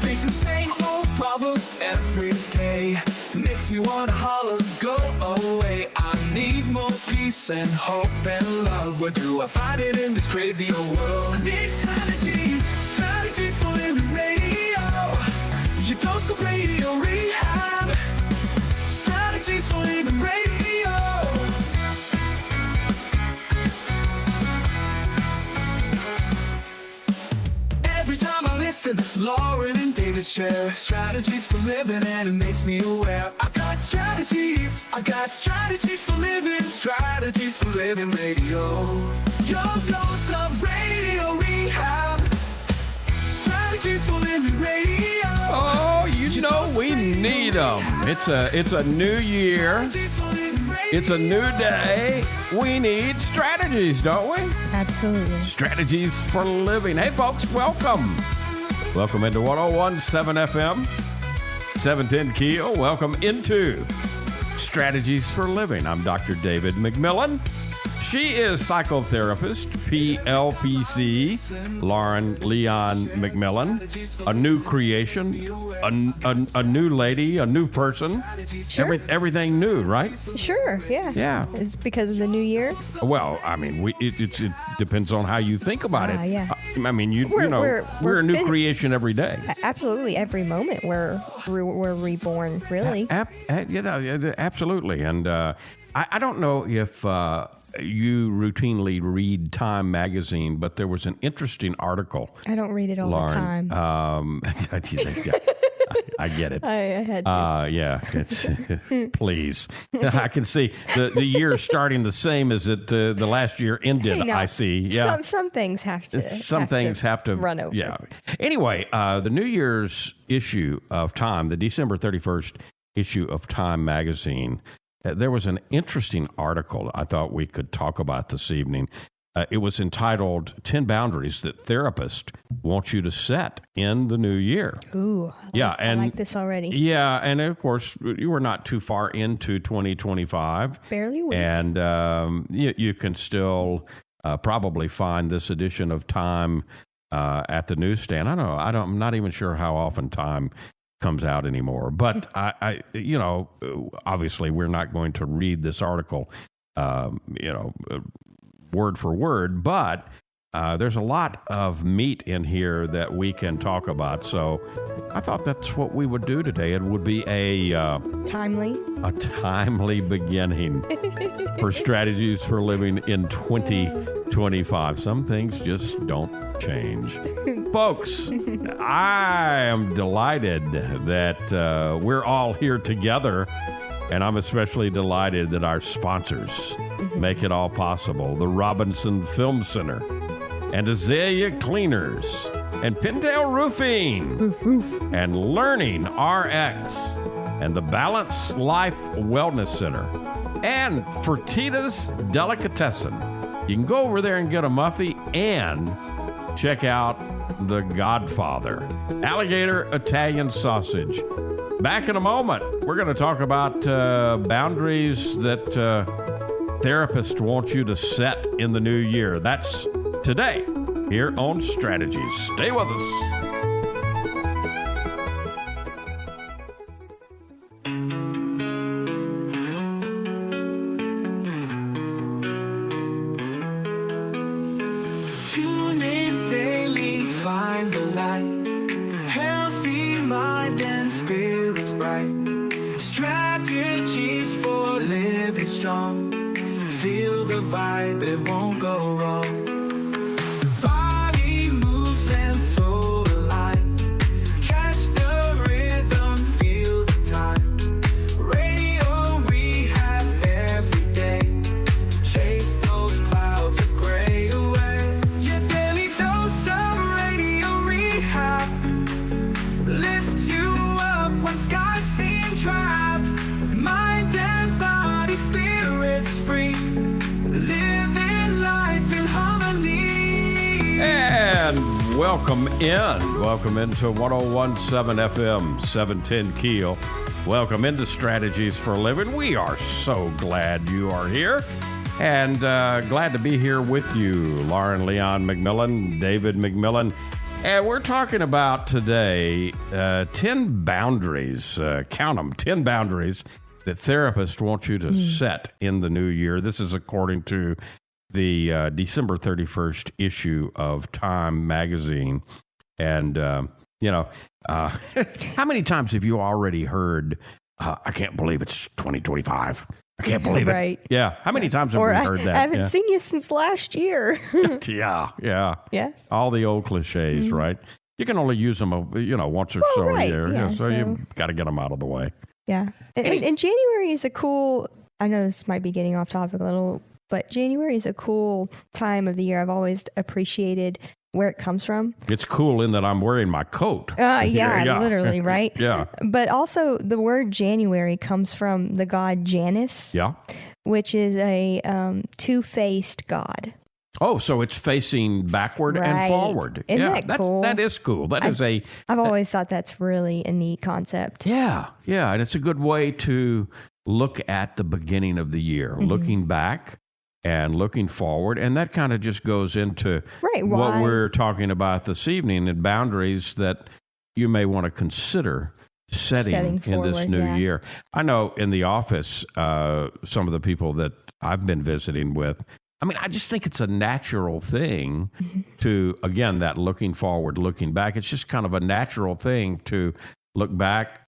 Facing same old problems every day makes me wanna holler, go away. I need more peace and hope and love. Where do I find it in this crazy old world? Need strategies, strategies for living radio. Your dose of radio rehab. Strategies for living radio. Every time I listen, Lauren and David share strategies for living, and it makes me aware. I got strategies for living, strategies for living radio. Your dose of radio rehab. Strategies for living radio. Oh, you know we need them. It's a new year. It's a new day. We need strategies, don't we? Absolutely. Strategies for living. Hey, folks, welcome. Welcome into 101.7 FM, 710 Keel. Welcome into Strategies for Living. I'm Dr. David McMillan. She is psychotherapist, PLPC, Lauren Leon McMillan, a new creation, a new lady, a new person. Sure. Everything new, right? Sure, yeah. Yeah. It's because of the new year? Well, I mean, it depends on how you think about it. Yeah. I mean, we're a new creation every day. Absolutely, every moment we're reborn, really. Absolutely. And I don't know if you routinely read Time magazine, but there was an interesting article. I don't read it all Lauren, the time. I get it. I had to. Yeah. It's, please. I can see the year starting the same as the last year ended. I see. Yeah. Some things have to. Some things have to run over. Yeah. Anyway, the New Year's issue of Time, the December 31st issue of Time magazine, there was an interesting article I thought we could talk about this evening. It was entitled 10 Boundaries That Therapists Want You to Set in the New Year. Ooh, I like this already. Yeah, and of course, you were not too far into 2025. Barely a week. And you can still probably find this edition of Time at the newsstand. I don't know. I'm not even sure how often Time comes out anymore. But I obviously we're not going to read this article, word for word, but there's a lot of meat in here that we can talk about. So I thought that's what we would do today. It would be a timely beginning for Strategies for Living in 2025. Some things just don't change. Folks, I am delighted that we're all here together, and I'm especially delighted that our sponsors make it all possible. The Robinson Film Center, and Azalea Cleaners, and Pintail Roofing, and Learning RX, and the Balance Life Wellness Center, and Fertitta's Delicatessen. You can go over there and get a muffy and check out The Godfather, Alligator Italian Sausage. Back in a moment, we're going to talk about boundaries that therapists want you to set in the new year. That's today here on Strategies. Stay with us. Tune in daily, find the light. Healthy mind and spirits bright. Strategies for living strong. Feel the vibe, it won't go wrong. Body moves and soul align. Catch the rhythm, feel the time. Radio rehab every day. Chase those clouds of gray away. Your daily dose of radio rehab. Lift you up when skies seem drab. Mind and body, spirits free. Living life in harmony. And welcome into 101.7 FM, 710 Keel. Welcome into Strategies for a Living. We are so glad you are here and glad to be here with you. Lauren Leon McMillan, David McMillan. And we're talking about today 10 boundaries, count them, 10 boundaries that therapists want you to set in the new year. This is according to the December 31st issue of Time magazine. And, how many times have you already heard, I can't believe it's 2025. I can't believe Right. it. Yeah. How many times have Or we heard that? I haven't seen you since last year. Yeah. Yeah. All the old cliches, right? You can only use them, once or so a right. year. Yeah, So you got to get them out of the way. Yeah. And January is a cool, I know this might be getting off topic a little, but January is a cool time of the year. I've always appreciated where it comes from. It's cool in that I'm wearing my coat. Yeah, literally, right? Yeah. But also the word January comes from the god Janus, Yeah. which is a two-faced god. Oh, so it's facing backward and Right. forward. Isn't that cool? That is cool. I've always thought that's really a neat concept. Yeah, and it's a good way to look at the beginning of the year, looking back and looking forward. And that kind of just goes into what why? we're talking about this evening and boundaries that you may want to consider setting in this forward, new yeah. year. I know in the office, some of the people that I've been visiting with, I just think it's a natural thing to, again, that looking forward, looking back. It's just kind of a natural thing to look back.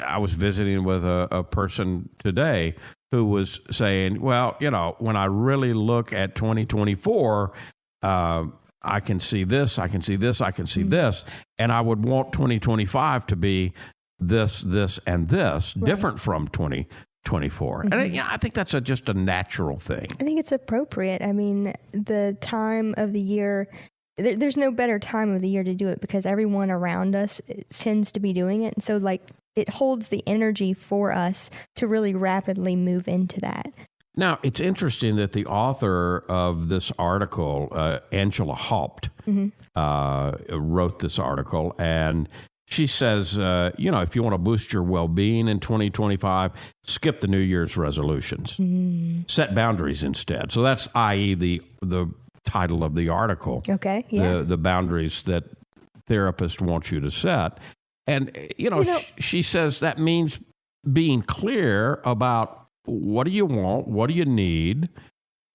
I was visiting with a person today who was saying, well, when I really look at 2024, I can see this, I can see this, I can see this. And I would want 2025 to be this, and this, different from 2024. And I think that's just a natural thing. I think it's appropriate. The time of the year, there's no better time of the year to do it because everyone around us tends to be doing it. And so it holds the energy for us to really rapidly move into that. Now, it's interesting that the author of this article, Angela Haupt, wrote this article, and she says, if you want to boost your well-being in 2025, skip the New Year's resolutions. Set boundaries instead. So that's i.e. the title of the article. Okay, yeah. The boundaries that therapists want you to set. And, she says that means being clear about what do you want, what do you need,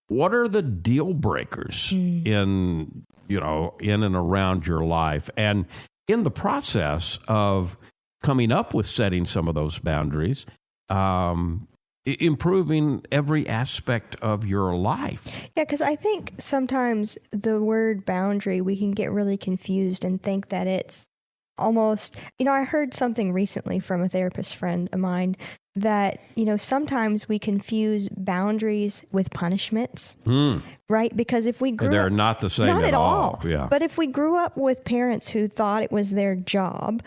what are the deal breakers in and around your life. And in the process of coming up with setting some of those boundaries, improving every aspect of your life. Yeah, because I think sometimes the word boundary, we can get really confused and think that it's almost, I heard something recently from a therapist friend of mine that, sometimes we confuse boundaries with punishments, right? Because if we grew They're up, not the same not at all. Yeah. But if we grew up with parents who thought it was their job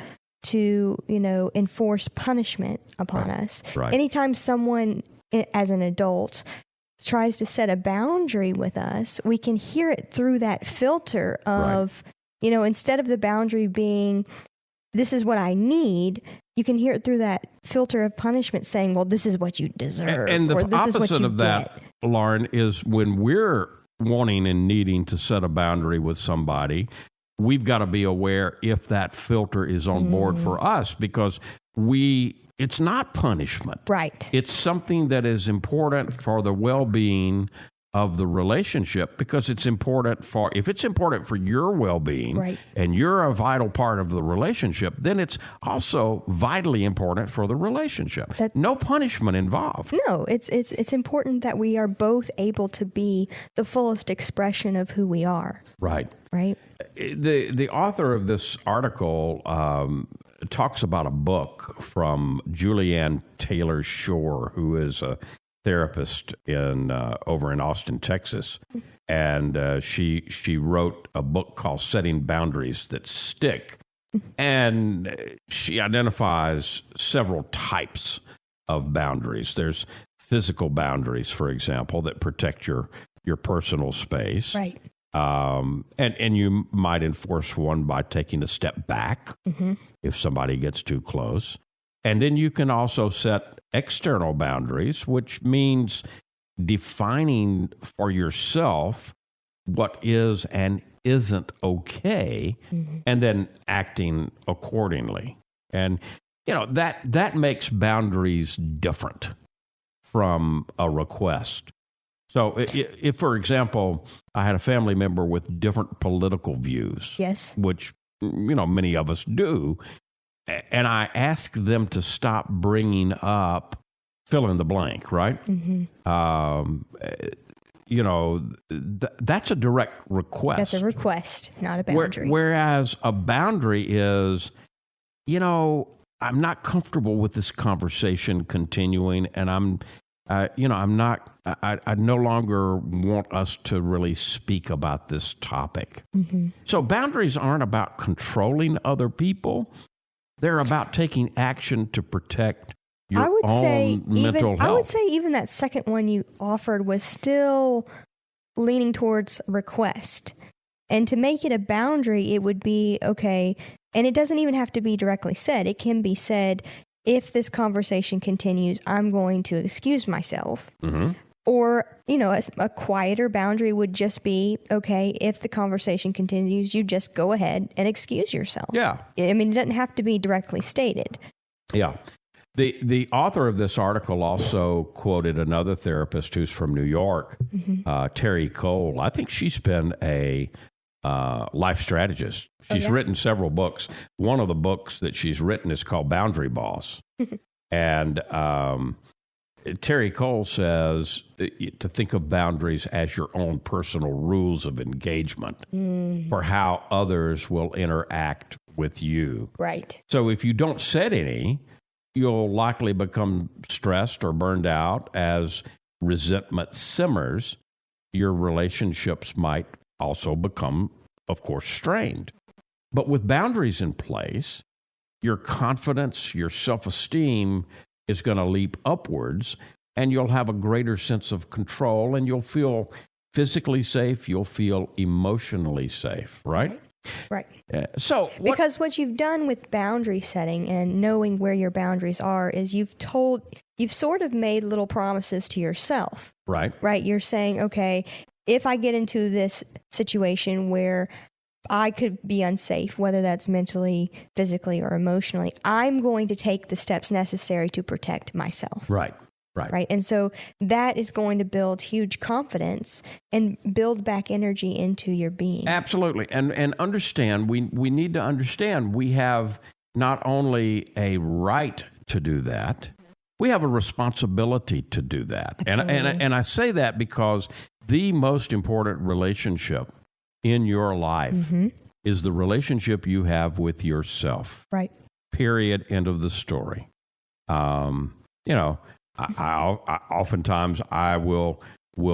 to, enforce punishment upon us, Right. anytime someone as an adult tries to set a boundary with us, we can hear it through that filter of, instead of the boundary being, this is what I need, you can hear it through that filter of punishment saying, well, this is what you deserve. And the or this is what opposite you of that, get. Lauren, is when we're wanting and needing to set a boundary with somebody, we've got to be aware if that filter is on board for us because it's not punishment. Right. It's something that is important for the well-being of the relationship because if it's important for your well-being Right. and you're a vital part of the relationship, then it's also vitally important for the relationship. No punishment involved. No, it's important that we are both able to be the fullest expression of who we are. Right. Right. The author of this article talks about a book from Julianne Taylor Shore, who is a therapist over in Austin, Texas, and she wrote a book called Setting Boundaries That Stick, and she identifies several types of boundaries. There's physical boundaries, for example, that protect your personal space. Right. And you might enforce one by taking a step back if somebody gets too close. And then you can also set external boundaries, which means defining for yourself what is and isn't okay, and then acting accordingly. And, that makes boundaries different from a request. So if, for example, I had a family member with different political views, Yes. which, many of us do, and I asked them to stop bringing up fill in the blank, right? That's a direct request. That's a request, not a boundary. Whereas a boundary is, I'm not comfortable with this conversation continuing, and I no longer want us to really speak about this topic. So boundaries aren't about controlling other people. They're about taking action to protect your own mental health. I would say even that second one you offered was still leaning towards request. And to make it a boundary, it would be, okay, and it doesn't even have to be directly said. It can be said, if this conversation continues, I'm going to excuse myself. Or, a quieter boundary would just be, okay, if the conversation continues, you just go ahead and excuse yourself. Yeah. I mean, it doesn't have to be directly stated. Yeah. The author of this article also quoted another therapist who's from New York, Terry Cole. I think she's been a life strategist. She's written several books. One of the books that she's written is called Boundary Boss. And Terry Cole says to think of boundaries as your own personal rules of engagement for how others will interact with you. Right. So if you don't set any, you'll likely become stressed or burned out as resentment simmers. Your relationships might also become, of course, strained. But with boundaries in place, your confidence, your self-esteem is going to leap upwards, and you'll have a greater sense of control, and you'll feel physically safe, you'll feel emotionally safe, right? Right. Because what you've done with boundary setting and knowing where your boundaries are is you've sort of made little promises to yourself. Right. Right. You're saying, okay, if I get into this situation where I could be unsafe, whether that's mentally, physically, or emotionally, I'm going to take the steps necessary to protect myself. Right. Right. And so that is going to build huge confidence and build back energy into your being. Absolutely. And understand, we need to understand we have not only a right to do that, we have a responsibility to do that. And I say that because the most important relationship in your life is the relationship you have with yourself. Right. Period. End of the story. I oftentimes I will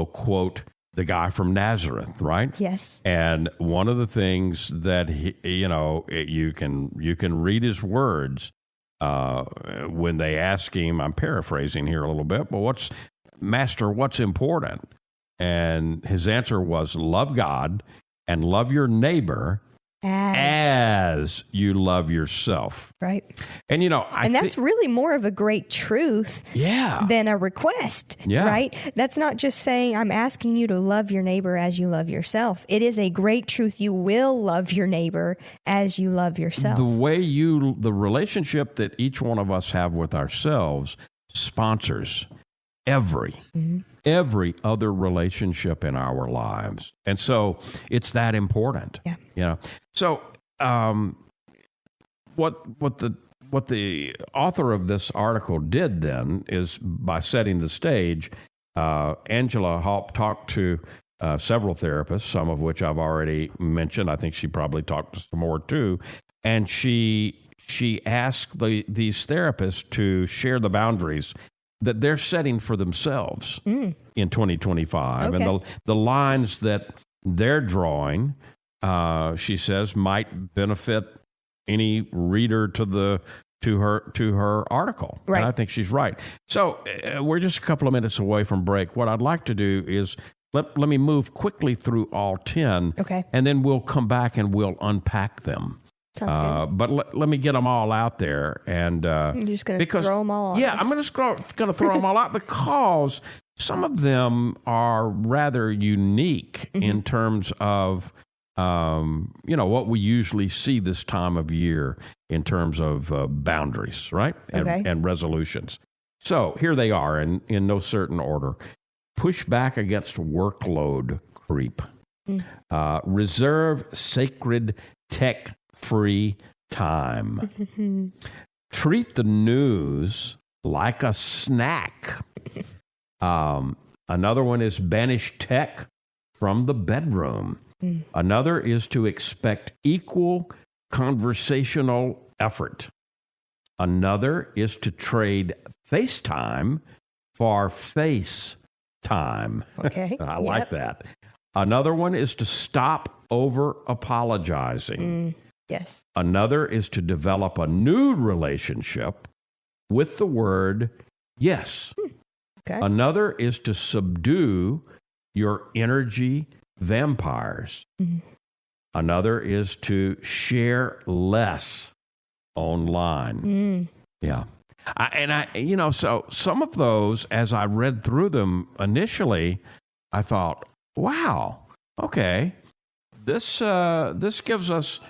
quote the guy from Nazareth, right? Yes. And one of the things that you can read his words when they ask him. I'm paraphrasing here a little bit, but what's important? And his answer was, love God and love your neighbor as you love yourself. Right. And, that's really more of a great truth than a request, right? That's not just saying, I'm asking you to love your neighbor as you love yourself. It is a great truth. You will love your neighbor as you love yourself. The relationship that each one of us have with ourselves sponsors every other relationship in our lives. And so it's that important. Yeah. So what the author of this article did then is, by setting the stage, Angela Haupt talked to several therapists, some of which I've already mentioned. I think she probably talked to some more too. And she asked these therapists to share the boundaries that they're setting for themselves in 2025. Okay. And the lines that they're drawing, she says, might benefit any reader to her article. Right. And I think she's right. So we're just a couple of minutes away from break. What I'd like to do is let me move quickly through all 10. Okay. And then we'll come back and we'll unpack them Sounds good. But let me get them all out there, and You're just going to throw them all on yeah, us. I'm going to throw them all out because some of them are rather unique in terms of what we usually see this time of year in terms of boundaries, right? And resolutions. So here they are in no certain order. Push back against workload creep. Reserve sacred tech-free time. Treat the news like a snack. Another one is banish tech from the bedroom. Another is to expect equal conversational effort. Another is to trade FaceTime for face time. Okay. I like that. Another one is to stop over apologizing. Yes. Another is to develop a new relationship with the word yes. Okay. Another is to subdue your energy vampires. Another is to share less online. Yeah. So some of those, as I read through them initially, I thought, wow, okay, this gives us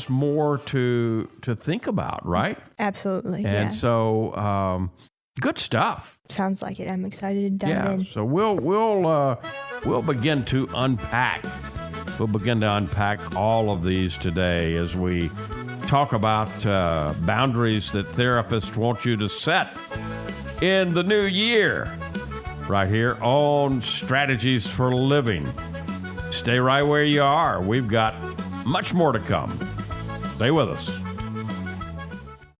more to think about, right? Absolutely. And so good stuff. Sounds like it. I'm excited to dive in. So we'll begin to unpack. We'll begin to unpack all of these today as we talk about boundaries that therapists want you to set in the new year, right here on Strategies for Living. Stay right where you are. We've got much more to come. Stay with us.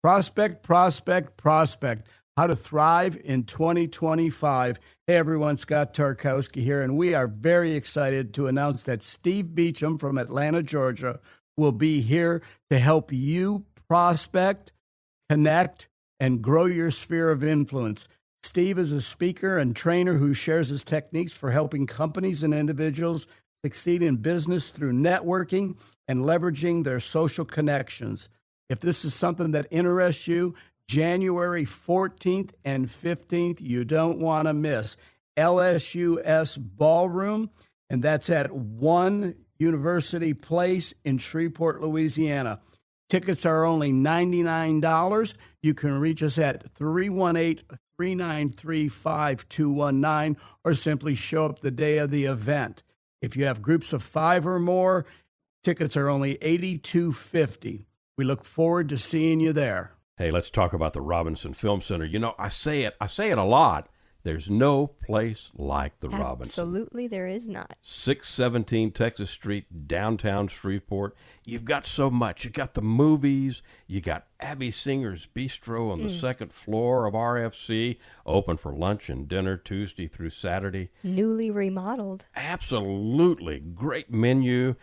Prospect, prospect, prospect. How to thrive in 2025. Hey everyone, Scott Tarkowski here, and we are very excited to announce that Steve Beecham from Atlanta, Georgia, will be here to help you prospect, connect, and grow your sphere of influence. Steve is a speaker and trainer who shares his techniques for helping companies and individuals succeed in business through networking and leveraging their social connections. If this is something that interests you, January 14th and 15th, you don't want to miss. LSUS Ballroom, and that's at 1 University Place in Shreveport, Louisiana. Tickets are only $99. You can reach us at 318-393-5219 or simply show up the day of the event. If you have groups of 5 or more, tickets are only $82.50. We look forward to seeing you there. Hey, let's talk about the Robinson Film Center. I say it a lot. There's no place like the Robinson. Absolutely, there is not. 617 Texas Street, downtown Shreveport. You've got so much. You got the movies. You got Abby Singer's Bistro on the second floor of RFC, open for lunch and dinner Tuesday through Saturday. Newly remodeled. Absolutely. Great menu.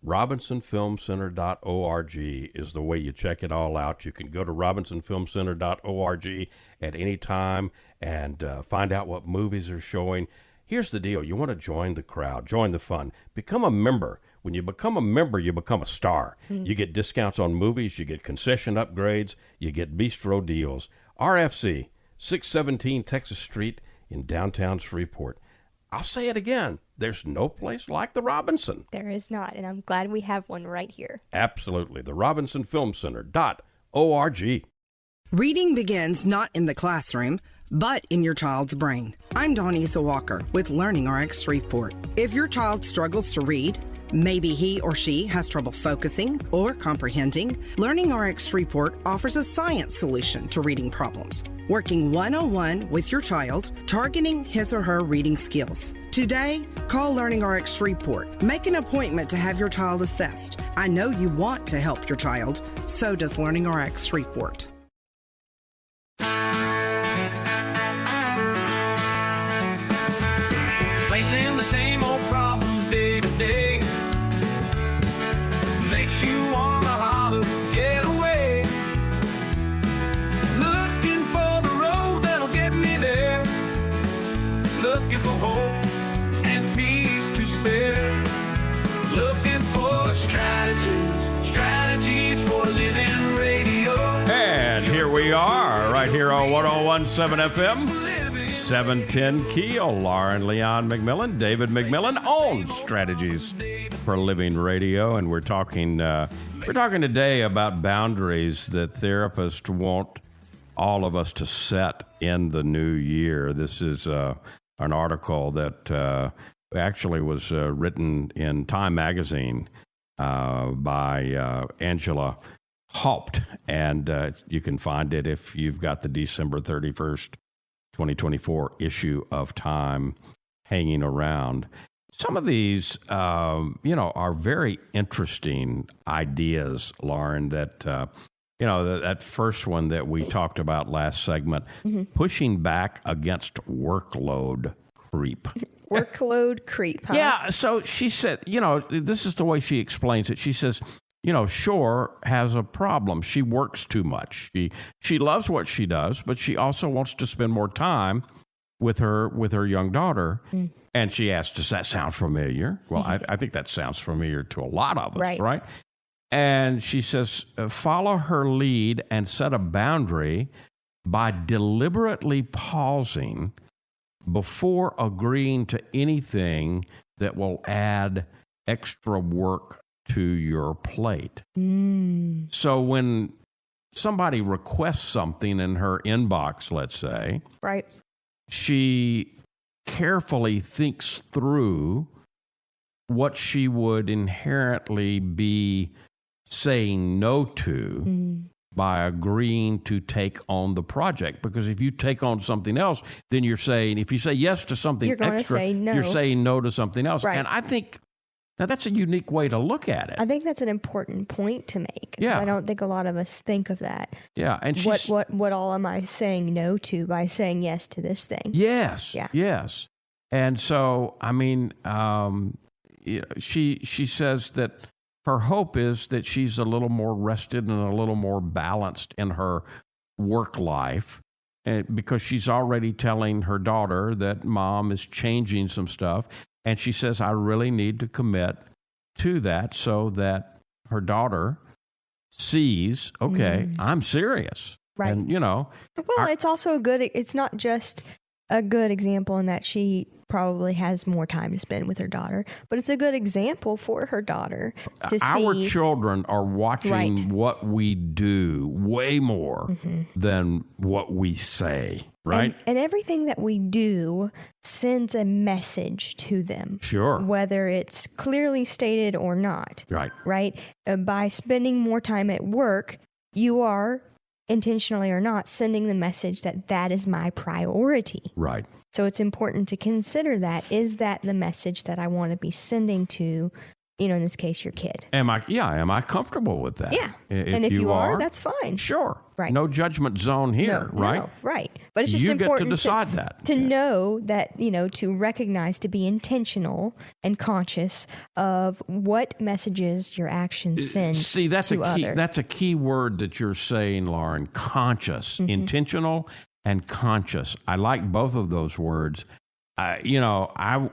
RobinsonFilmCenter.org is the way you check it all out. You can go to RobinsonFilmCenter.org at any time and find out what movies are showing. Here's the deal. You want to join the crowd, join the fun, become a member. When you become a member, you become a star. You get discounts on movies, you get concession upgrades, you get bistro deals. RFC, 617 Texas Street in downtown Shreveport. I'll say it again. There's no place like the Robinson. There is not, and I'm glad we have one right here. Absolutely. The RobinsonFilmCenter.org. Reading begins not in the classroom, but in your child's brain. I'm Donisa Walker with LearningRx Shreveport. If your child struggles to read, maybe he or she has trouble focusing or comprehending, LearningRx Shreveport offers a science solution to reading problems, working one-on-one with your child, targeting his or her reading skills. Today, call LearningRx Shreveport. Make an appointment to have your child assessed. I know you want to help your child, so does LearningRx Shreveport. Facing the same old problems day to day makes you wanna holler, get away. Looking for the road that'll get me there. Looking for hope and peace to spare. Looking for strategies 91.7 FM, 710 Keel. Lauren Leon McMillan, David McMillan on Strategies for Living Radio. And we're talking today about boundaries that therapists want all of us to set in the new year. This is an article that actually was written in Time Magazine by Angela Haupt, and you can find it if you've got the December 31st, 2024 issue of Time hanging around. Some of these, are very interesting ideas, Lauren, that, that first one that we talked about last segment, pushing back against workload creep. Workload creep, huh? Yeah, so she said, this is the way she explains it. She says, Shore has a problem. She works too much. She loves what she does, but she also wants to spend more time with her young daughter. And she asked, does that sound familiar? Well, I think that sounds familiar to a lot of us, right? And she says, follow her lead and set a boundary by deliberately pausing before agreeing to anything that will add extra work to your plate. So when somebody requests something in her inbox, let's say, right, she carefully thinks through what she would inherently be saying no to by agreeing to take on the project. Because if you take on something else, then you're saying, if you say yes to something you're going extra, to say no. You're saying no to something else. Right. And I think now that's a unique way to look at it. I think that's an important point to make. Yeah. I don't think a lot of us think of that. Yeah. And what all am I saying no to by saying yes to this thing? Yes. Yeah. Yes. And so, I mean, she says that her hope is that she's a little more rested and a little more balanced in her work life, because she's already telling her daughter that mom is changing some stuff. And she says, I really need to commit to that so that her daughter sees, okay, I'm serious. Right. And, it's also it's not just a good example in that she probably has more time to spend with her daughter, but it's a good example for her daughter to our see. Children are watching what we do way more than what we say, right? And everything that we do sends a message to them. Sure. Whether it's clearly stated or not. Right. Right? By spending more time at work, you are, intentionally or not, sending the message that is my priority. Right. So it's important to consider that. Is that the message that I want to be sending to, in this case, your kid? Am I comfortable with that? Yeah. And if you are, that's fine. Sure. Right. No judgment zone here, right? No, right. But it's just you get important to decide that. To know that, to recognize, to be intentional and conscious of what messages your actions send. See, that's to a key. other. That's a key word that you're saying, Lauren. Conscious, intentional, and conscious. I like both of those words. I've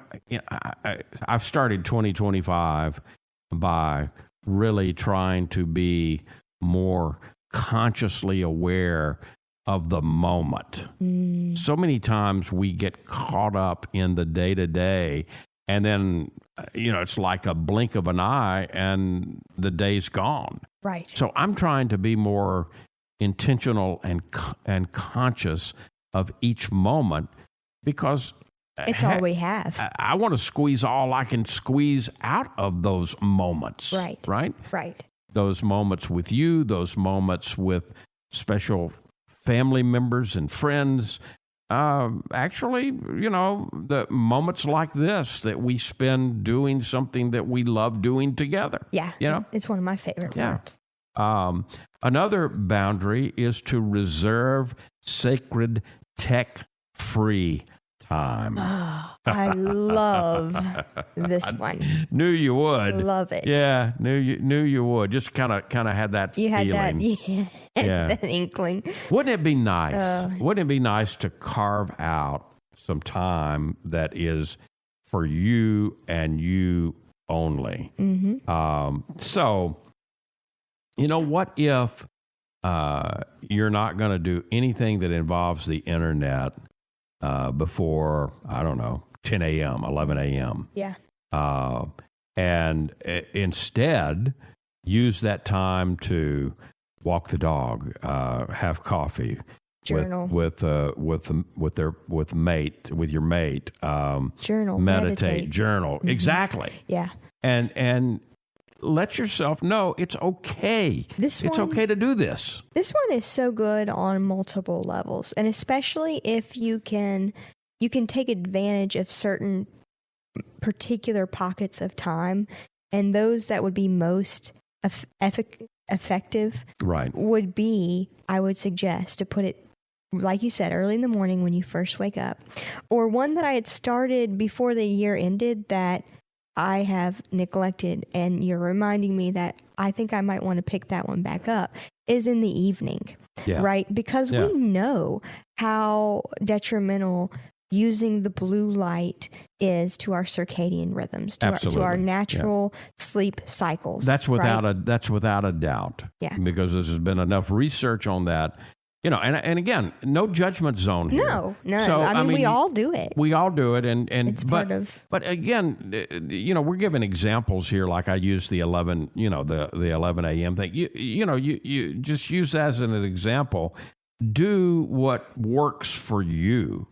started 2025 by really trying to be more consciously aware of the moment. So many times we get caught up in the day-to-day, and then, it's like a blink of an eye and the day's gone. Right. So I'm trying to be more intentional and conscious of each moment, because it's all we have. I want to squeeze all I can squeeze out of those moments. Right. Right? Right. Those moments with you, those moments with special family members and friends. The moments like this that we spend doing something that we love doing together. Yeah. It's one of my favorite parts. Another boundary is to reserve sacred tech-free time. I love this one. Knew you would. Love it. Yeah, knew you would. Just kind of had that You feeling. had that, that inkling. Wouldn't it be nice? Wouldn't it be nice to carve out some time that is for you and you only? So, what if you're not going to do anything that involves the internet before, I don't know, 10 a.m., 11 a.m. Yeah. And instead, use that time to walk the dog, have coffee, Journal. with your mate, Journal. meditate, journal. Mm-hmm. Exactly. Yeah. And let yourself know it's okay. It's okay to do this. This one is so good on multiple levels, and especially if you can take advantage of certain particular pockets of time, and those that would be most effective Right. would be, I would suggest to put it, like you said, early in the morning when you first wake up, or one that I had started before the year ended that I have neglected, and you're reminding me that I think I might want to pick that one back up, is in the evening, right? Because we know how detrimental using the blue light is to our circadian rhythms, to our natural sleep cycles. That's without a doubt. Yeah. Because there's been enough research on that. And again, no judgment zone here. No. So, I mean, we all do it. We all do it, and It's part of. But again, we're giving examples here. Like I used the 11, the 11 a.m. thing. You just use that as an example. Do what works for you.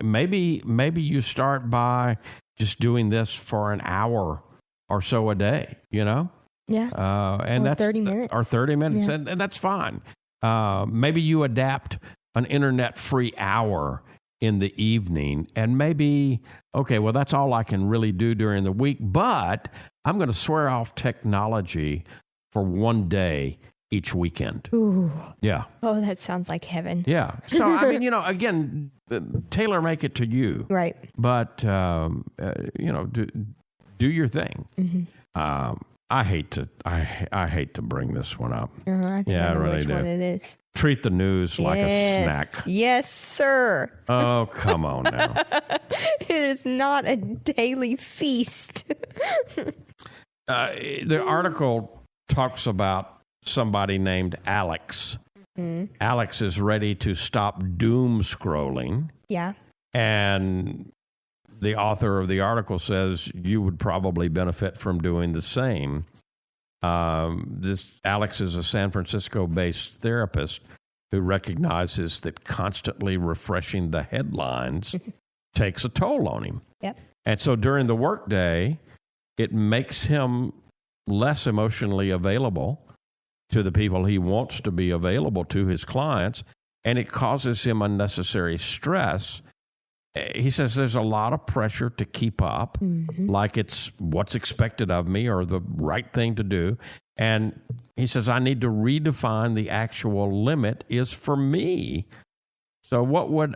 Maybe you start by just doing this for an hour or so a day. Yeah. And Or that's 30 minutes. Or 30 minutes, Yeah. and that's fine. Maybe you adapt an internet-free hour in the evening, and maybe, okay, well, that's all I can really do during the week, but I'm going to swear off technology for one day each weekend. Ooh. Yeah. Oh, that sounds like heaven. Yeah. So, I mean, again, tailor make it to you. Right. But, do your thing. Mm-hmm. I hate to bring this one up. I think I know really which do. one it is. Treat the news like a snack. Yes, sir. Oh, come on now. It is not a daily feast. The article talks about somebody named Alex. Mm-hmm. Alex is ready to stop doom scrolling. Yeah. And the author of the article says you would probably benefit from doing the same. This Alex is a San Francisco-based therapist who recognizes that constantly refreshing the headlines takes a toll on him. Yep. And so during the workday, it makes him less emotionally available to the people he wants to be available to, his clients, and it causes him unnecessary stress. He says there's a lot of pressure to keep up, like it's what's expected of me or the right thing to do. And he says, I need to redefine the actual limit is for me. So what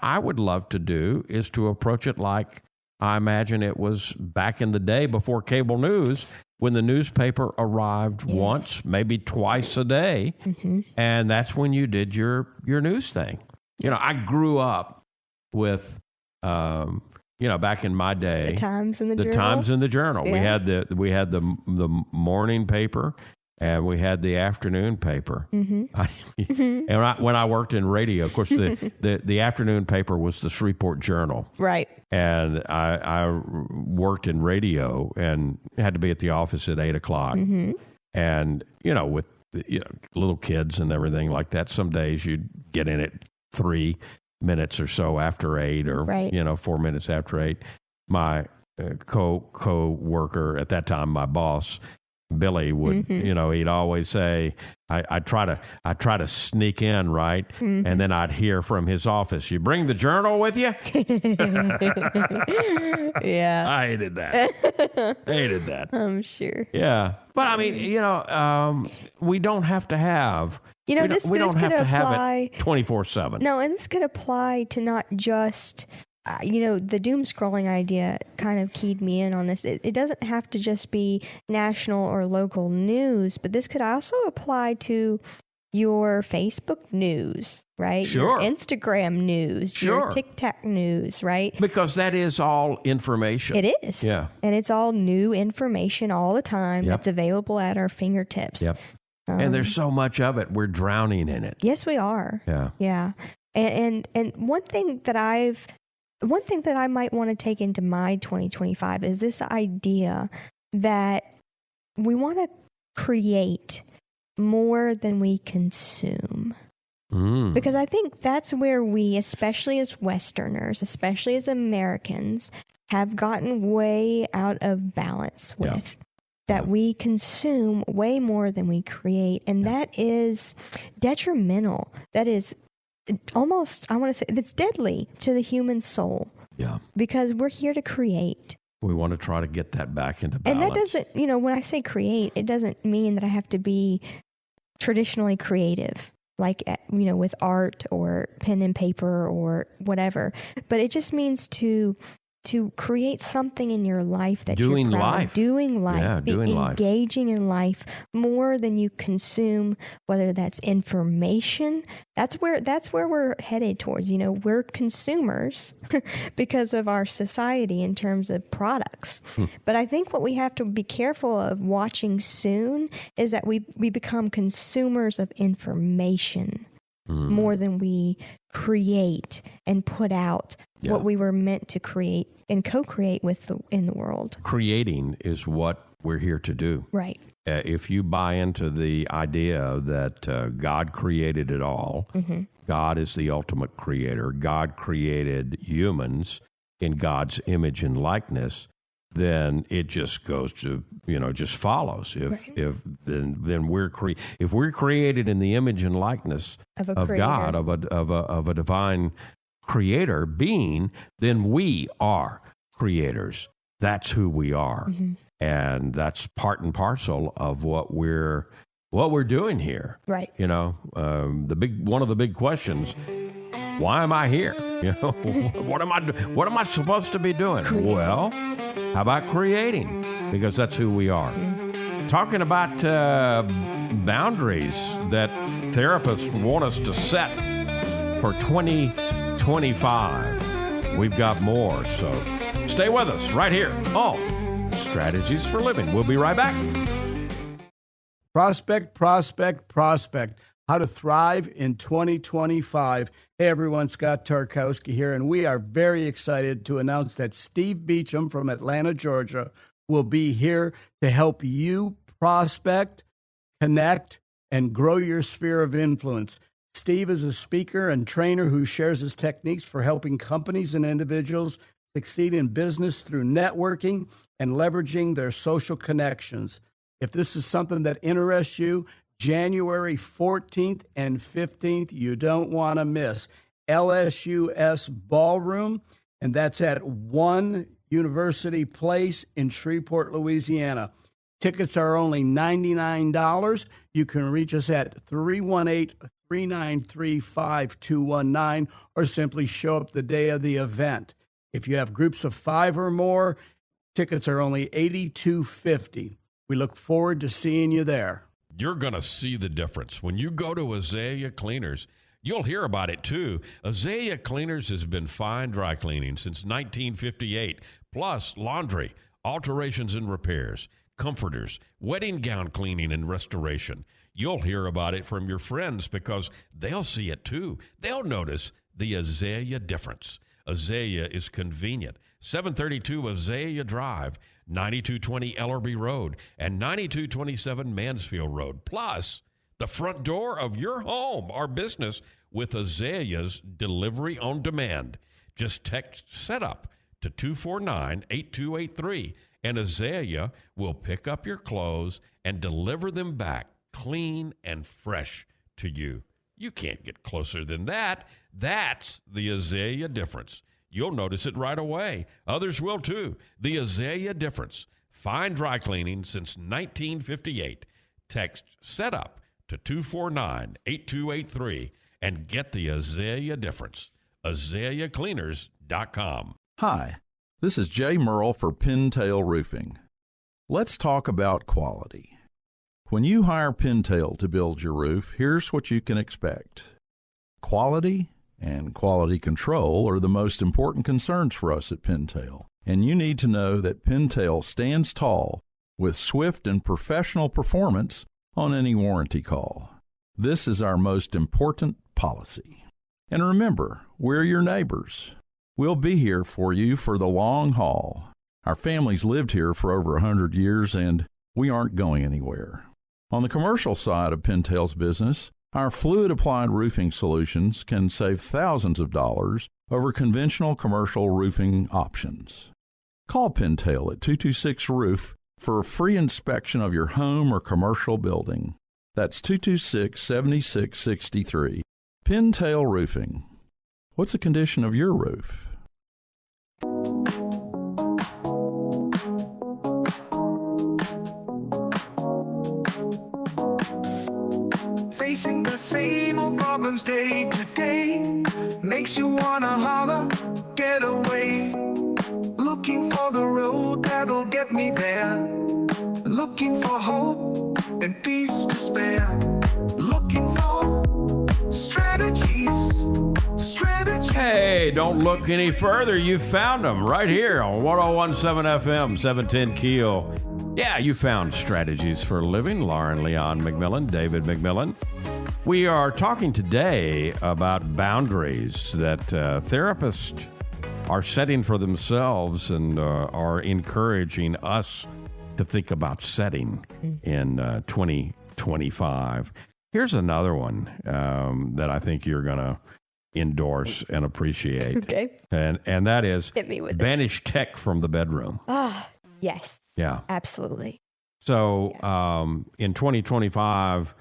I would love to do is to approach it like I imagine it was back in the day before cable news, when the newspaper arrived once, maybe twice a day. And that's when you did your news thing. I grew up with, back in my day, The Times and the Journal. Times in the Journal. Yeah. We had the morning paper, and we had the afternoon paper. And when I worked in radio, of course, the afternoon paper was the Shreveport Journal. Right. And I worked in radio and had to be at the office at 8:00. And with little kids and everything like that, some days you'd get in at 3 minutes or so after 8, or Right. 4 minutes after 8. My co-worker at that time, my boss, Billy, would he'd always say, I try to sneak in, right? And then I'd hear from his office, you bring the Journal with you? Yeah. I hated that. I'm sure. Yeah. But I mean, we don't have to have This we don't have could to have apply. it 24/7. No, and this could apply to not just, the doom scrolling idea kind of keyed me in on this. It doesn't have to just be national or local news, but this could also apply to your Facebook news, right? Sure. Your Instagram news, Sure. your TikTok news, right? Because that is all information. It is. Yeah. And it's all new information all the time Yep. that's available at our fingertips. Yep. And there's so much of it. We're drowning in it. Yes, we are. Yeah. Yeah. And one thing that I might want to take into my 2025 is this idea that we want to create more than we consume. Because I think that's where we, especially as Westerners, especially as Americans, have gotten way out of balance with. That we consume way more than we create. And that is detrimental. That is almost, I want to say, it's deadly to the human soul. Yeah. Because we're here to create. We want to try to get that back into balance. And that doesn't, when I say create, it doesn't mean that I have to be traditionally creative, like, with art or pen and paper or whatever. But it just means to create something in your life that doing you're proud life. of. Doing life. Yeah, doing life. Engaging in life more than you consume, whether that's information. That's where we're headed towards. We're consumers because of our society in terms of products. But I think what we have to be careful of watching soon is that we become consumers of information more than we create and put out what we were meant to create and co-create in the world. Creating is what we're here to do. Right. If you buy into the idea that God created it all, God is the ultimate creator, God created humans in God's image and likeness, then it just goes to, just follows. If we're created in the image and likeness of God, of a divine creator being, then we are creators. That's who we are. And that's part and parcel of what we're doing here. Right. One of the big questions, why am I here? What am I supposed to be doing? Well, how about creating? Because that's who we are. Talking about boundaries that therapists want us to set for 2025. We've got more, so stay with us right here on Strategies for Living. We'll be right back. Prospect. How to thrive in 2025. Hey everyone, Scott Tarkowski here, and we are very excited to announce that Steve Beacham from Atlanta, Georgia, will be here to help you prospect, connect, and grow your sphere of influence. Steve is a speaker and trainer who shares his techniques for helping companies and individuals succeed in business through networking and leveraging their social connections. If this is something that interests you, January 14th and 15th, you don't want to miss. LSUS Ballroom, and that's at 1 University Place in Shreveport, Louisiana. Tickets are only $99. You can reach us at 318-393-5219 or simply show up the day of the event. If you have groups of 5 or more, tickets are only $82.50. We look forward to seeing you there. You're going to see the difference. When you go to Azalea Cleaners, you'll hear about it too. Azalea Cleaners has been fine dry cleaning since 1958, plus laundry, alterations and repairs, comforters, wedding gown cleaning and restoration. You'll hear about it from your friends because they'll see it too. They'll notice the Azalea difference. Azalea is convenient. 732 Azalea Drive, 9220 Ellerby Road, and 9227 Mansfield Road. Plus, the front door of your home or business with Azalea's delivery on demand. Just text SETUP to 249-8283, and Azalea will pick up your clothes and deliver them back clean and fresh to you. You can't get closer than that. That's the Azalea difference. You'll notice it right away. Others will too. The Azalea difference. Fine dry cleaning since 1958. Text SETUP to 249-8283 and get the Azalea difference. AzaleaCleaners.com. Hi, this is Jay Merle for Pintail Roofing. Let's talk about quality. When you hire Pintail to build your roof, here's what you can expect. Quality and quality control are the most important concerns for us at Pintail. And you need to know that Pintail stands tall with swift and professional performance on any warranty call. This is our most important policy. And remember, we're your neighbors. We'll be here for you for the long haul. Our family's lived here for over 100 years, and we aren't going anywhere. On the commercial side of Pintail's business, our fluid-applied roofing solutions can save thousands of dollars over conventional commercial roofing options. Call Pintail at 226-ROOF for a free inspection of your home or commercial building. That's 226-7663. Pintail Roofing. What's the condition of your roof? Facing the same old problems day to day makes you wanna holler, get away. Looking for the road that'll get me there. Looking for hope and peace to spare. Looking for strategies. Hey, don't look any further. You found them right here on 1017 FM, 710 Keel. Yeah, you found Strategies for Living. Lauren Leon McMillan, David McMillan. We are talking today about boundaries that therapists are setting for themselves and are encouraging us to think about setting in 2025. Here's another one that I think you're going to endorse and appreciate. Okay. And that is Hit me with it. banish tech from the bedroom. Yes. Yeah. Absolutely. So in 2025,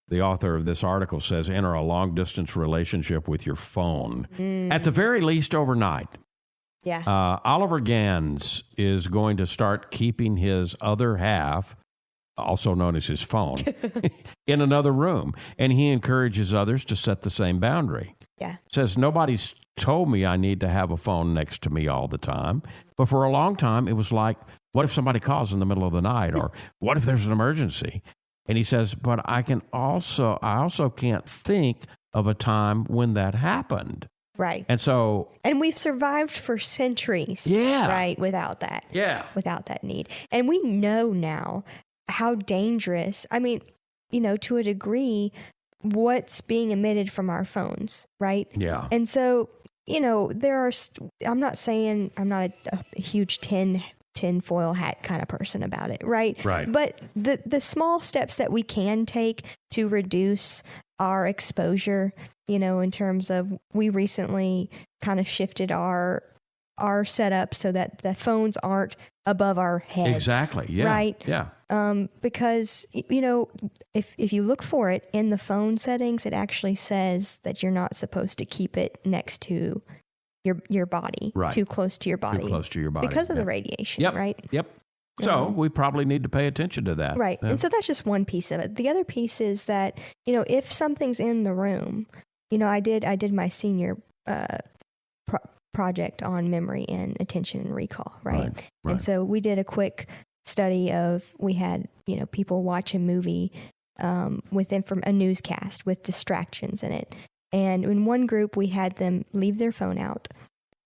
the author of this article says enter a long-distance relationship with your phone, at the very least overnight. Yeah. Oliver Gans is going to start keeping his other half, also known as his phone, in another room. And he encourages others to set the same boundary. Yeah. Says, nobody's told me I need to have a phone next to me all the time. But for a long time, it was like, what if somebody calls in the middle of the night? Or what if there's an emergency? And he says, but I also can't think of a time when that happened. Right. And so, And we've survived for centuries. Yeah. Right. Without that. yeah. Without that need. And we know now how dangerous, I mean, to a degree, what's being emitted from our phones. Right. Yeah. And so, there are, I'm not saying I'm not a huge tinfoil hat kind of person about it. Right. Right. But the small steps that we can take to reduce our exposure, in terms of, we recently kind of shifted our setup so that the phones aren't above our heads. Exactly. Yeah. Right. Yeah. Because, if you look for it in the phone settings, it actually says that you're not supposed to keep it next to your body, Right. too close to your body. Too close to your body. Because of Yeah. the radiation, Yep. right? Yep. So we probably need to pay attention to that. Right. Yeah. And so that's just one piece of it. The other piece is that, if something's in the room, I did my senior project on memory and attention and recall, right? Right. And so we did a quick study of, we had, people watch a movie with a newscast with distractions in it. And in one group, we had them leave their phone out.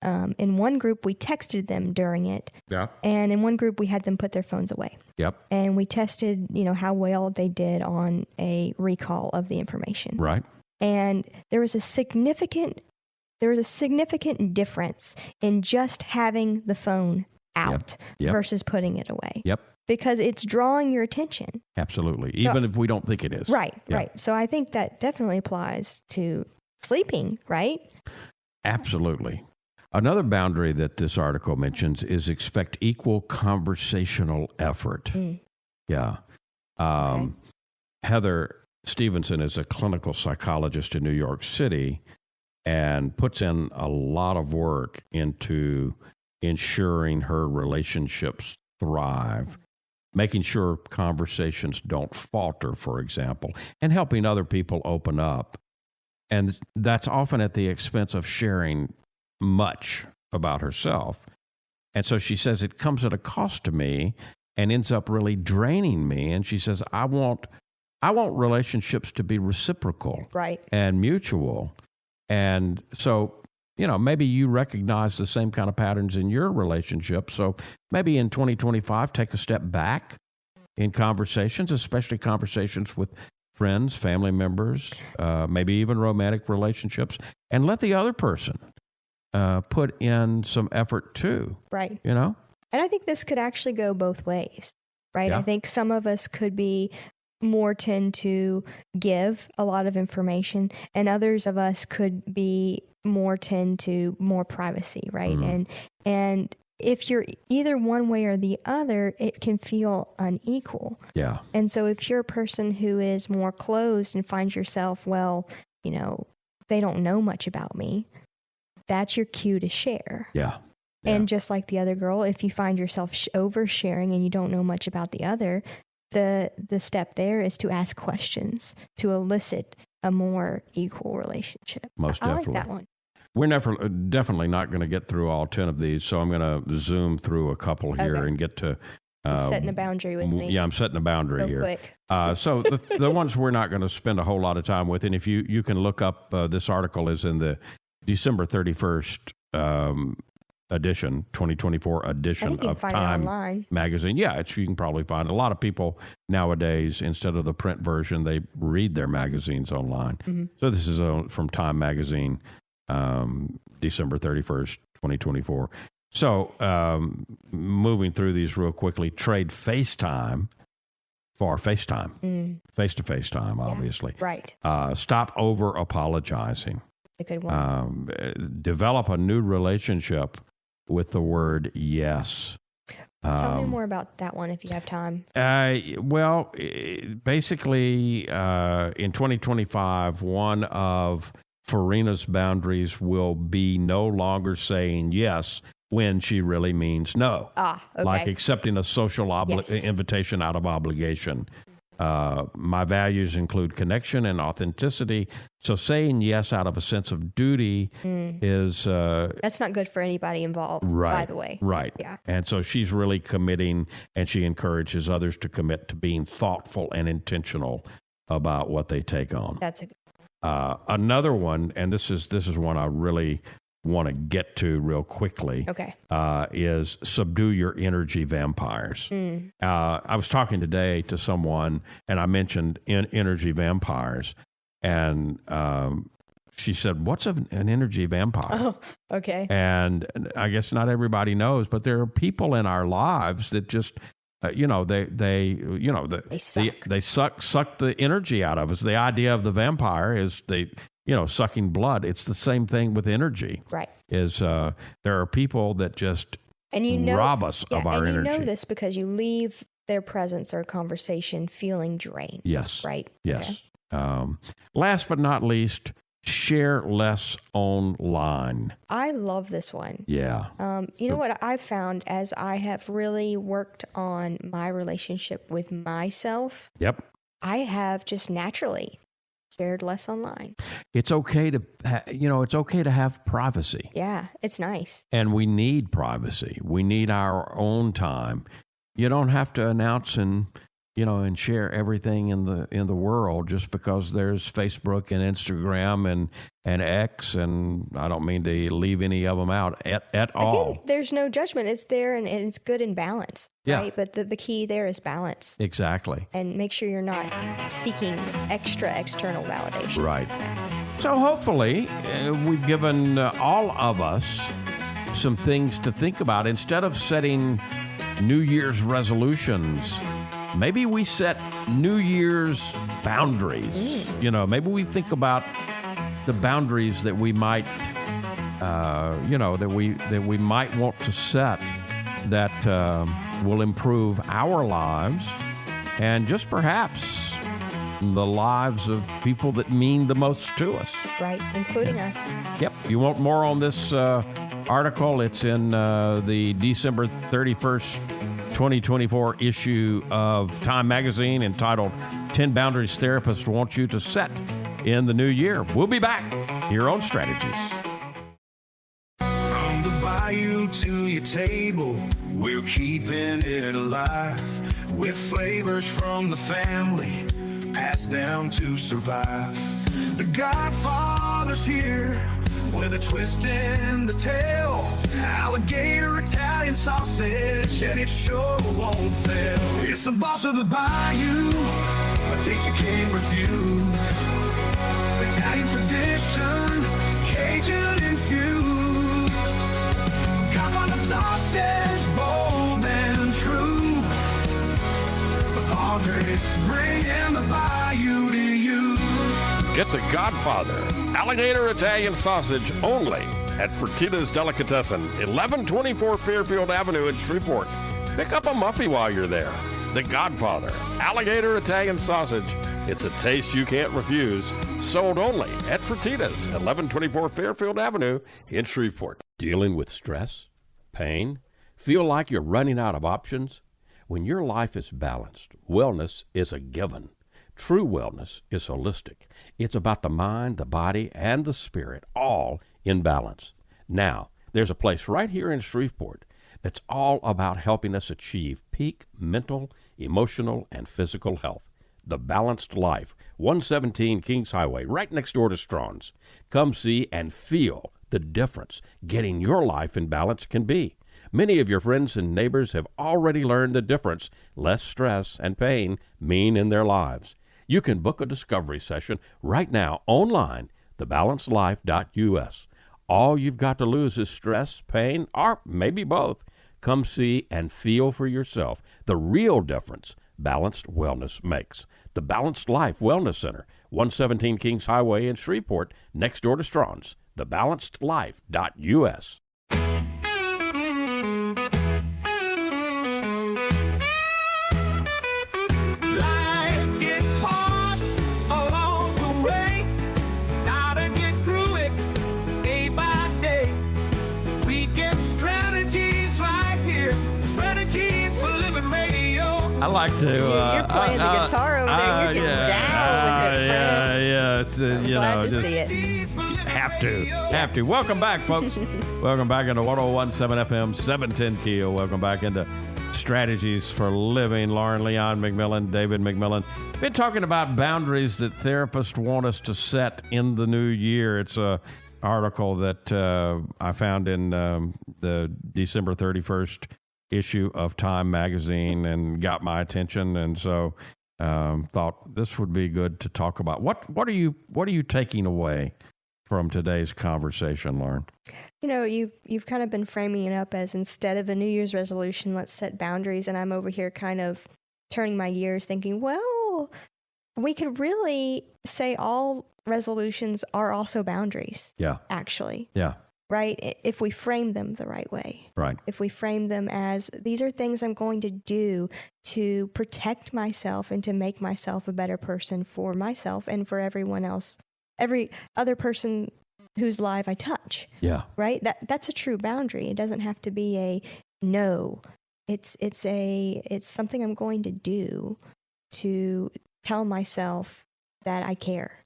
In one group, we texted them during it. Yeah. And in one group, we had them put their phones away. Yep. And we tested, how well they did on a recall of the information. Right. And there was a significant difference in just having the phone out Yep. versus putting it away. Yep. Because it's drawing your attention. Absolutely. Even if we don't think it is. Right, Yeah. right. So I think that definitely applies to sleeping, right? Absolutely. Another boundary that this article mentions is expect equal conversational effort. Yeah. Okay. Heather Stevenson is a clinical psychologist in New York City and puts in a lot of work into ensuring her relationships thrive, making sure conversations don't falter, for example, and helping other people open up. And that's often at the expense of sharing much about herself. And so she says it comes at a cost to me and ends up really draining me. And she says, I want relationships to be reciprocal, Right. and mutual. And so, maybe you recognize the same kind of patterns in your relationship. So maybe in 2025, take a step back in conversations, especially conversations with friends, family members, maybe even romantic relationships, and let the other person put in some effort too. Right. You know? And I think this could actually go both ways, right? Yeah. I think some of us could be more tend to give a lot of information, and others of us could be more tend to more privacy, right? And if you're either one way or the other, it can feel unequal. Yeah. And so if you're a person who is more closed and finds yourself, well, you know, they don't know much about me, that's your cue to share. Yeah. And just like the other girl, if you find yourself oversharing and you don't know much about the other, the step there is to ask questions to elicit a more equal relationship. Most I definitely. like that one. We're definitely not going to get through all 10 of these, so I'm going to zoom through a couple here Okay. and get to... Setting a boundary with me. Yeah, I'm setting a boundary Real here. quick. So the ones we're not going to spend a whole lot of time with, and if you can look up, this article is in the December 31st edition, 2024 I edition think you can of find it Time online. magazine. Yeah, you can probably find a lot of people nowadays, instead of the print version, they read their magazines online. Mm-hmm. So this is from Time magazine, December 31st, 2024. So moving through these real quickly, trade FaceTime for FaceTime, face-to-face time, obviously. Right. Stop over apologizing. A good one. Develop a new relationship with the word yes. Tell me more about that one if you have time. Well, basically, in 2025, one of Farina's boundaries will be no longer saying yes when she really means no. Okay. Like accepting a social Yes. invitation out of obligation. My values include connection and authenticity. So saying yes out of a sense of duty is... That's not good for anybody involved, by the way. Right. Yeah. And so she's really committing, and she encourages others to commit to being thoughtful and intentional about what they take on. That's a good Another one, and this is one I really want to get to real quickly, Okay. is subdue your energy vampires. I was talking today to someone, and I mentioned energy vampires, and she said, "What's an energy vampire?" Oh, okay. And I guess not everybody knows, but there are people in our lives that just, they suck the energy out of us. The idea of the vampire is sucking blood. It's the same thing with energy. Right. There are people that just rob us of our and energy. you know this because you leave their presence or conversation feeling drained. Yes. Right. Yes. Okay. Last but not least, share less online. I love this one. Yeah. You know what I've found as I have really worked on my relationship with myself, Yep. I have just naturally shared less online. It's okay to, it's okay to have privacy. Yeah, it's nice. And we need privacy. We need our own time. You don't have to announce and share everything in the world just because there's Facebook and Instagram and X, and I don't mean to leave any of them out at all. Again, there's no judgment. It's there and it's good in balance. Yeah. Right? But the key there is balance. Exactly. And make sure you're not seeking extra external validation. Right. So hopefully we've given all of us some things to think about. Instead of setting New Year's resolutions, maybe we set New Year's boundaries. Maybe we think about the boundaries that we might, that we might want to set that will improve our lives and just perhaps the lives of people that mean the most to us. Right, including us. Yep. You want more on this article? It's in the December 31st, 2024 issue of Time magazine entitled 10 Boundaries Therapists Want You to Set in the New Year. We'll be back here on Strategies. From the bayou to your table, we're keeping it alive with flavors from the family passed down to survive. The Godfather's here with with a twist in the tail. Alligator Italian sausage, and it sure won't fail. It's the boss of the bayou, a taste you can't refuse. Italian tradition, Cajun infused. Godfather sausage, bold and true. The Padres bringing the bayou to you. Get the Godfather Alligator Italian Sausage only at Fertitta's Delicatessen, 1124 Fairfield Avenue in Shreveport. Pick up a muffy while you're there. The Godfather Alligator Italian Sausage. It's a taste you can't refuse. Sold only at Fertitta's, 1124 Fairfield Avenue in Shreveport. Dealing with stress, pain, feel like you're running out of options? When your life is balanced, wellness is a given. True wellness is holistic. It's about the mind, the body, and the spirit, all in balance. Now, there's a place right here in Shreveport that's all about helping us achieve peak mental, emotional, and physical health. The Balanced Life, 117 Kings Highway, right next door to Strawn's. Come see and feel the difference getting your life in balance can be. Many of your friends and neighbors have already learned the difference less stress and pain mean in their lives. You can book a discovery session right now online, thebalancedlife.us. All you've got to lose is stress, pain, or maybe both. Come see and feel for yourself the real difference balanced wellness makes. The Balanced Life Wellness Center, 117 Kings Highway in Shreveport, next door to Strawn's, thebalancedlife.us. Life gets hard along the way. Gotta get through it day by day. We get strategies right here. Strategies for living radio. I like to. You're playing the guitar over there. You're getting down with it, friend. Yeah. It's Glad to just see it. have to. Welcome back, folks. Welcome back into 101.7 FM, 710 Keel. Welcome back into Strategies for Living. Lauren Leon McMillan, David McMillan. Been talking about boundaries that therapists want us to set in the new year. It's a article that I found in the December 31st issue of Time magazine and got my attention, and so thought this would be good to talk about. What are you taking away from today's conversation, Lauren? You know, you've kind of been framing it up as instead of a New Year's resolution, let's set boundaries. And I'm over here kind of turning my gears thinking, well, we could really say all resolutions are also boundaries. Yeah. Actually. Yeah. Right? If we frame them the right way. Right. If we frame them as these are things I'm going to do to protect myself and to make myself a better person for myself and for everyone else, every other person whose life I touch. Yeah. Right? That's a true boundary. It doesn't have to be a no. It's something I'm going to do to tell myself that I care.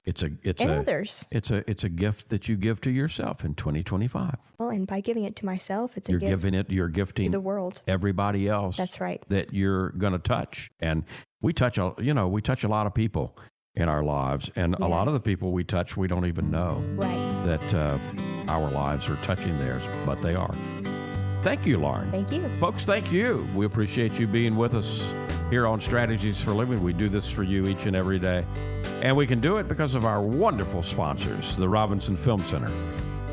Others. It's a gift that you give to yourself in 2025. Well, and by giving it to myself, it's You're a gift you're gifting to the world. Everybody else. That's right. That you're going to touch. And we touch a lot of people in our lives, and a lot of the people we touch, we don't even know that our lives are touching theirs, but they are. Thank you, Lauren. Thank you. Folks, thank you. We appreciate you being with us here on Strategies for Living. We do this for you each and every day. And we can do it because of our wonderful sponsors, the Robinson Film Center,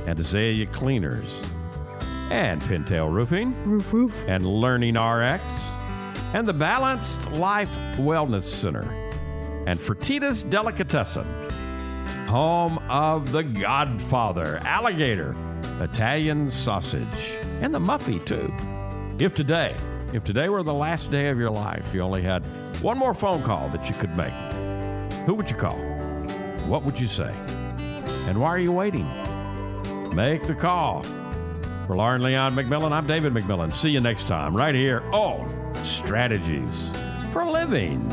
and Azalea Cleaners, and Pintail Roofing, and Learning RX, and the Balanced Life Wellness Center, and Fertitta's Delicatessen, home of the Godfather Alligator Italian Sausage, and the Muffy, too. If today were the last day of your life, you only had one more phone call that you could make, who would you call? What would you say? And why are you waiting? Make the call. For Lauren Leon McMillan, I'm David McMillan. See you next time right here on Strategies for Living.